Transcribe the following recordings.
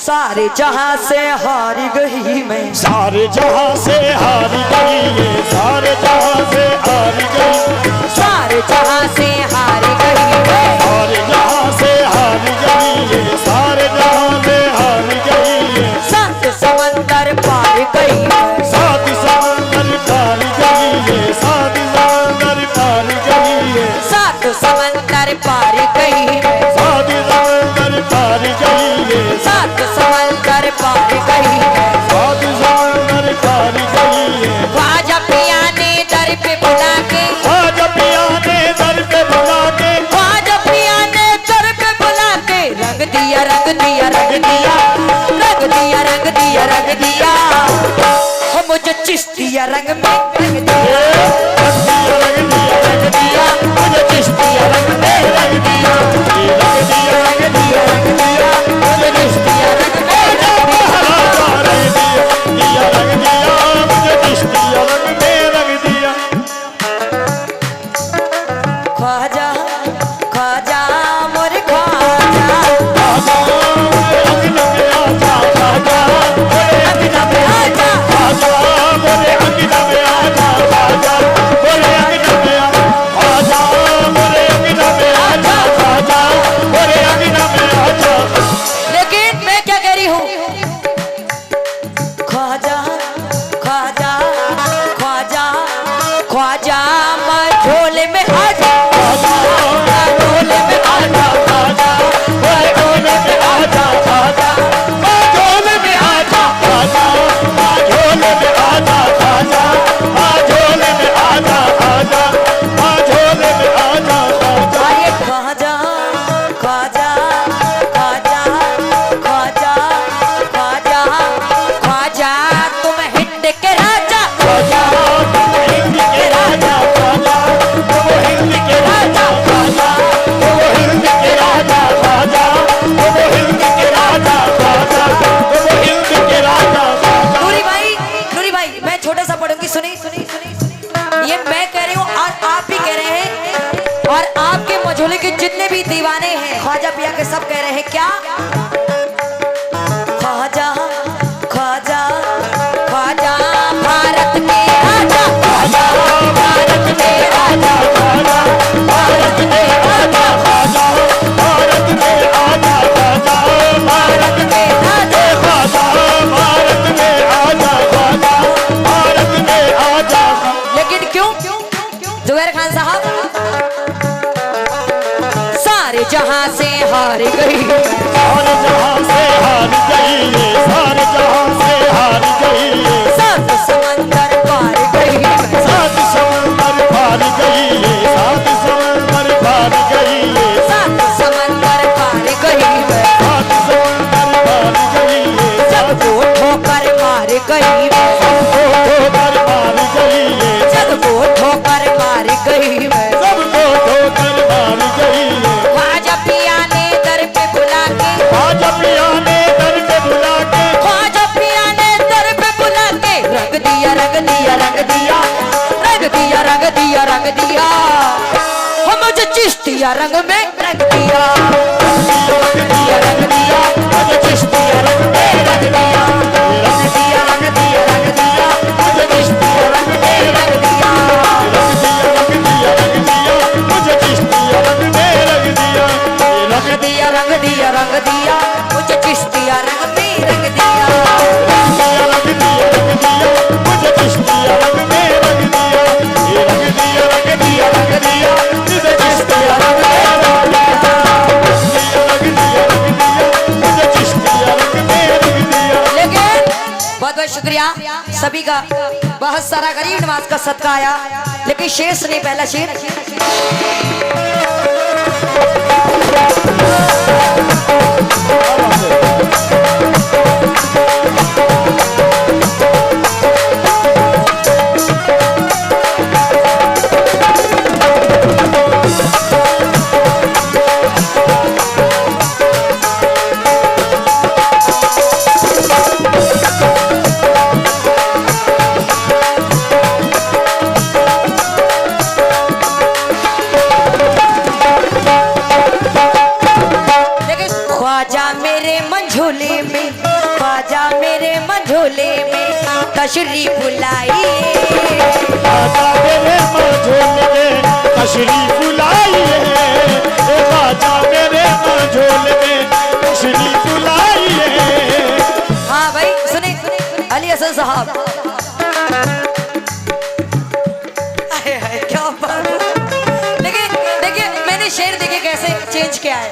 सारे जहां से हार गई मैं, सारे जहां से हार गई ये, सारे जहां से हार गई, सारे जहां से हार गई मैं, सारे जहां से हार गई ये, सारे जहां से हार गई ये, सात समंदर पार गई मैं, सात समंदर पार गई ये, सात समंदर पार गई ये, सात समंदर पार गई मैं, सात समंदर पार गई ये, सात समंदर पार गई मैं, सात समंदर पार गई ये, ख्वाजा पिया ने दर पे बुला के, ख्वाजा पिया ने दर पे बुला के, ख्वाजा पिया ने दर पे बुला के रंग दिया रंग दिया रंग दिया रंग दिया रंग दिया रंग दिया, हो मुझे चिश्तिया रंग में रंग दिया रंग दिया रंग दिया, मुझे चिश्तिया रंग में रंग दिया रंग दिया रंग दिया रंग दिया, मुझे चिश्तिया रंग में रंग दिया, रंग दिया मुझे चिश्तिया रंग में रंग दिया। ख्वाजा ख्वाजा मोर ख्वाजा आजा रंग में आजा, आजा रंग में आजा, आजा मोरे अंगना में आजा, आजा मोरे अंगना में आजा, मोरे अंगना में आजा, आजा मोरे अंगना में आजा। लेकिन मैं क्या कह रही हूँ, ख्वाजा ख्वाजा ख्वाजा ख्वाजा मैं झोले में आजा, झोले में आजा, आजा मोरे झोले में आजा, आजा झोले में आजा, आजा झोले में आजा, आजा झोले में आजा, आजा झोले में आजा, आजा। अरे ख्वाजा ख्वाजा ख्वाजा ख्वाजा ख्वाजा ख्वाजा तुम हिंद के राजा, ख्वाजा तुम हिंद के राजा, ख्वाजा तुम हिंद के राजा, ख्वाजा तुम हिंद के राजा, ख्वाजा तुम हिंद के राजा, ख्वाजा तुम हिंद के राजा। नूरी भाई मैं छोटा सा पढ़ूंगी, सुनी सुनी सुनी, ये मैं कह रही हूँ और आप भी कह रहे हैं, और आपके मझोले के जितने भी दीवाने हैं ख्वाजा पिया के सब कह रहे हैं क्या, ख्वाजा ख्वाजा ख्वाजा भारत के राजा, ख्वाजा भारत के राजा, ख्वाजा भारत के राजा, ख्वाजा भारत के राजा, ख्वाजा भारत के राजा, ख्वाजा भारत के राजा, ख्वाजा भारत के राजा। लेकिन क्यों जुबैर खान साहब, सारे जहां से हार गई, सारे जहां से हार गई ये, सारे जहां से हार गई ये, सात समंदर पार गई, सात समंदर पार गई ये, सात समंदर पार गई ये, सात समंदर पार गई, सात समंदर पार गई ये, सबको ठोकर मार गई, सबको ठोकर मार गई ये, सबको ठोकर मार गई, सबको ठोकर मार गई ये, ख्वाजा पिया ने दर पे बुला के, ख्वाजा पिया ने दर पे बुला के, ख्वाजा पिया ने दर पे बुला के रंग दिया रंग दिया रंग दिया रंग दिया रंग दिया रंग दिया, हो मुझे चिश्तिया रंग में रंग दिया रंग दिया रंग दिया मुझे चिश्तिया रंग में रंग दिया, रंग दिया रंग दिया रंग दिया मुझे चिश्तिया रंग में रंग दिया, रंग दिया रंग दिया रंग दिया मुझे चिश्तिया रंग में रंग दिया, रंग दिया रंग दिया रंग दिया मुझे चिश्तिया रंग में रंग दिया, रंग दिया रंग दिया रंग दिया मुझे चिश्तिया रंग में रंग दिया, रंग दिया रंग दिया रंग दिया मुझे चिश्तिया रंग में रंग दिया, रंग दिया रंग दिया मुझे चिश्तिया रंग में रंग दिया। लेकिन बहुत बहुत शुक्रिया सभी का, बहुत सारा गरीब नवाज का सदका आया, लेकिन शेष नहीं, पहला शेर ख्वाजा मेरे ख्वाजा मेरे मंझोले में तशरीफ लाइए। ख्वाजा मेरे मंझोले में तशरीफ लाइए। ख्वाजा मेरे मंझोले में तशरीफ लाइए। हाँ भाई सुने अली हसन साहब, क्या बात है। लेकिन देखिए मैंने शेर देखिए कैसे चेंज किया है।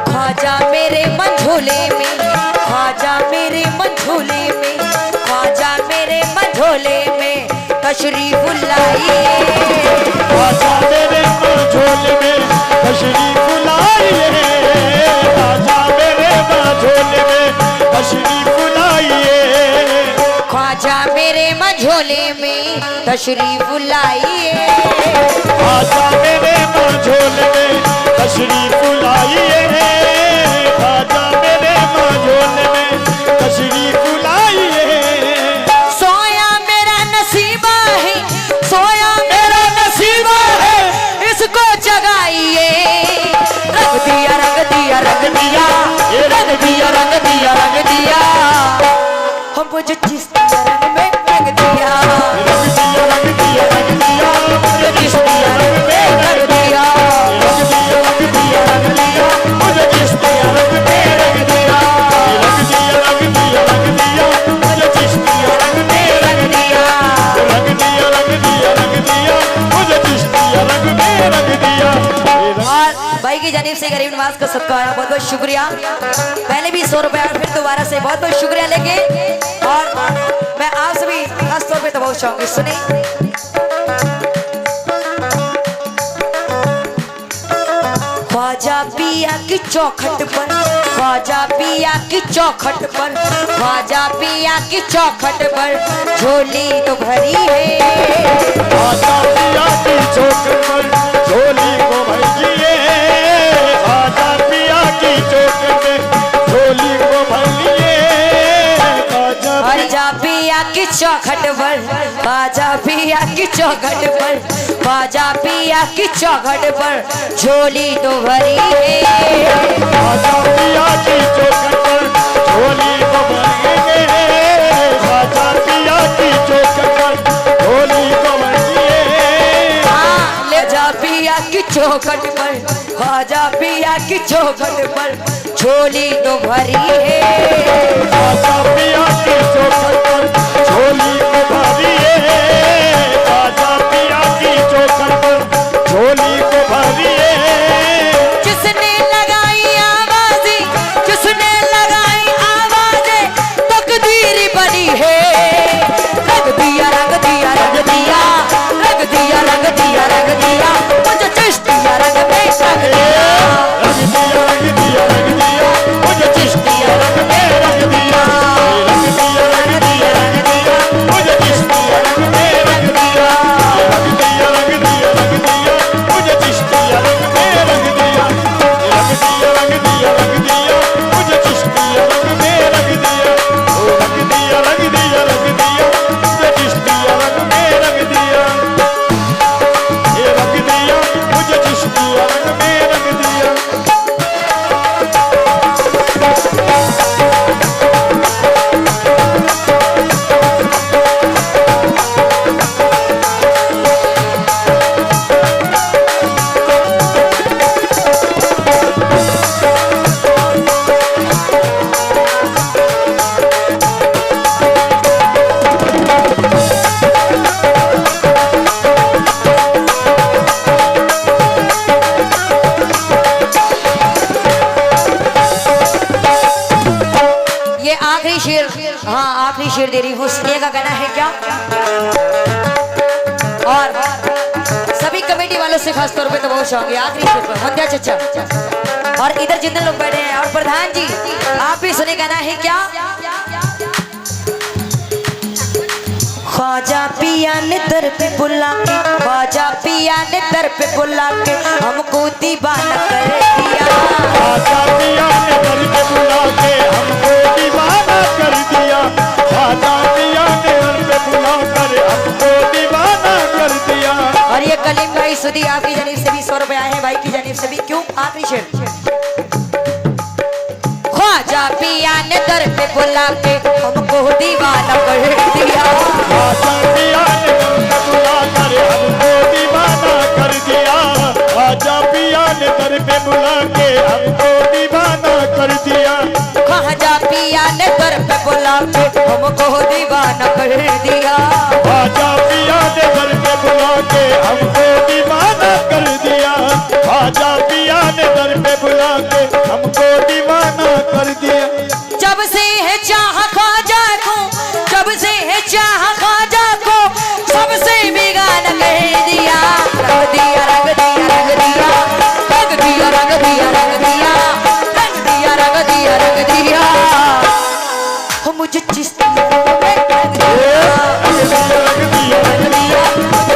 ख्वाजा मेरे मंझोले में, ख्वाजा मेरे मंझोले में, ख्वाजा मेरे मंझोले में तशरीफ लाइए। ख्वाजा मेरे मंझोले में तशरीफ लाइए। ख्वाजा मेरे मंझोले में तशरीफ लाइए। ख्वाजा मेरे मंझोले में तशरीफ लाइए। ख्वाजा मेरे मंझोले में तशरीफ लाइए। ख्वाजा मेरे मंझोले में तशरीफ लाइए। सोया मेरा नसीबा है, सोया मेरा नसीबा है, इसको जगाइए। रंग दिया रंग दिया रंग दिया, रंग दिया रंग दिया रंग दिया, हम मुझे जिस रंग में रंग दिया। रंग दिया रंग दिया रंग दिया, मुझे जिस दिया रंग में रंग दिया। रंग दिया रंग दिया रंग दिया, मुझे जिस दिया रंग में रंग दिया। रंग दिया रंग दिया रंग दिया, मुझे जिस दिया रंग में रंग दिया। रंग दिया रंग दिया रंग दिया, मुझे जिस दिया रंग में रंग दिया। और भाई की जानिब से गरीब नवाज का सबका बहुत बहुत शुक्रिया। पहले भी 100 रुपया फिर दोबारा से बहुत बहुत शुक्रिया लेके, और मैं आप सभी खास तौर पे दबाव चाहूंगी। सुने ख्वाजा पिया की चौखट पर, ख्वाजा पिया की चौखट पर, ख्वाजा पिया की चौखट पर झोली तो भरी है। ख्वाजा पिया की चौखट पर झोली को भरिए। ख्वाजा पिया की चौखट में झोली को भरिए। ख्वाजा पिया की चौखट पर, ख्वाजा पिया की चौखट पर, ख्वाजा पिया की चौखट पर झोली तो भरी है। ख्वाजा पिया की चौखट पर झोली को भरिए। ख्वाजा पिया की चौखट पर झोली को भरिए। ख्वाजा पिया की चौखट पर, ख्वाजा पिया की चौखट पर झोली तो भरी है। ख्वाजा पिया की चौखट पर झोली को भरिए। ख्वाजा पिया की चौखट पर झोली को भरिए। जिसने लगाई आवाज़ें, जिसने लगाई आवाज़ें तकदीर बनी है। रंग दिया रंग दिया रंग दिया, रंग दिया रंग दिया रंग दिया, मुझे चिश्तिया रंग में रंग दिया। रंग दिया रंग दिया रंग दिया, मुझे चिश्तिया रंग में रंग दिया। रंग दिया रंग दिया रंग दिया, मुझे चिश्तिया रंग में रंग दिया। रंग दिया रंग दिया रंग दिया, मुझे चिश्तिया रंग में रंग दिया। रंग दिया रंग दिया रंग दिया, मुझे चिश्तिया रंग में रंग दिया। रंग दिया रंग दिया रंग दिया, मुझे चिश्तिया रंग में रंग दिया। ये रंग दिया मुझे चिश्तिया रंग में रंग दिया। ये आखिरी शेर, हाँ आखिरी शेर दे रही हूँ। सुनिए का कहना है क्या, और सभी कमेटी वालों से खास तौर पे दबाव चाहूंगी आखिरी शेर पर। मंदिया चचा और इधर जितने लोग बैठे हैं, और प्रधान जी आप भी सुने, कहना है क्या। ख्वाजा पिया ने दर पे बुला के, ख्वाजा पिया ने दर पे बुला के हमको दीवाना कर दिया। ख्वाजा पिया ने दर पे बुला के हमको दीवाना कर दिया। ख्वाजा पिया ने दर पे बुला कर हमको दीवाना कर दिया। और ये कलीम भाई सुधी आपकी जानिब से भी 100 रुपए आए हैं, भाई की जानिब से भी। क्यों आखिरी शेर। ख्वाजा पिया ने दर पे बुला के हमको दीवाना कर दिया। आजा पिया ने दर पे बुला कर हमको दीवाना कर दिया। आजा पिया ने दर पे बुला के हमको दीवाना कर दिया। खाजा पिया ने दर पे बुला के हमको दीवाना कर दिया। आजा पिया ने दर पे बुला के हमको दीवाना कर दिया। आजा पिया ने दर पे बुला के हमको दीवाना कर दिया। जब से है चाह ख्वाजा को, जब से है चाह ख्वाजा को, सबसे बेगाना कर दिया। रंग दिया रंग दिया रंग दिया, रंग दिया रंग दिया रंग दिया, रंग दिया रंग दिया रंग दिया। हो मुझे चिश्ती में रंग दिया। रंग दिया रंग दिया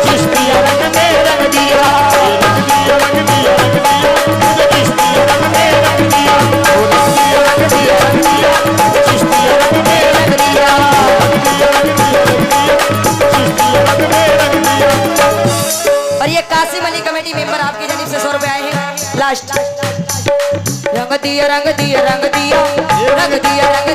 चिश्तिया रंग में रंग दिया। रंग दिया रंग दिया रंग दिया मुझे चिश्तिया रंग में रंग दिया। रंग दिया रंग दिया रंग दिया चिश्तिया रंग में रंग दिया। रंग दिया रंग दिया रंग दिया चिश्तिया रंग में रंग दिया। और ये कासिम अली कमेटी मेंबर आपकी जानिब से 100 रुपए आए हैं लास्ट। रंग दिया रंग दिया रंग दिया, रंग दिया रंग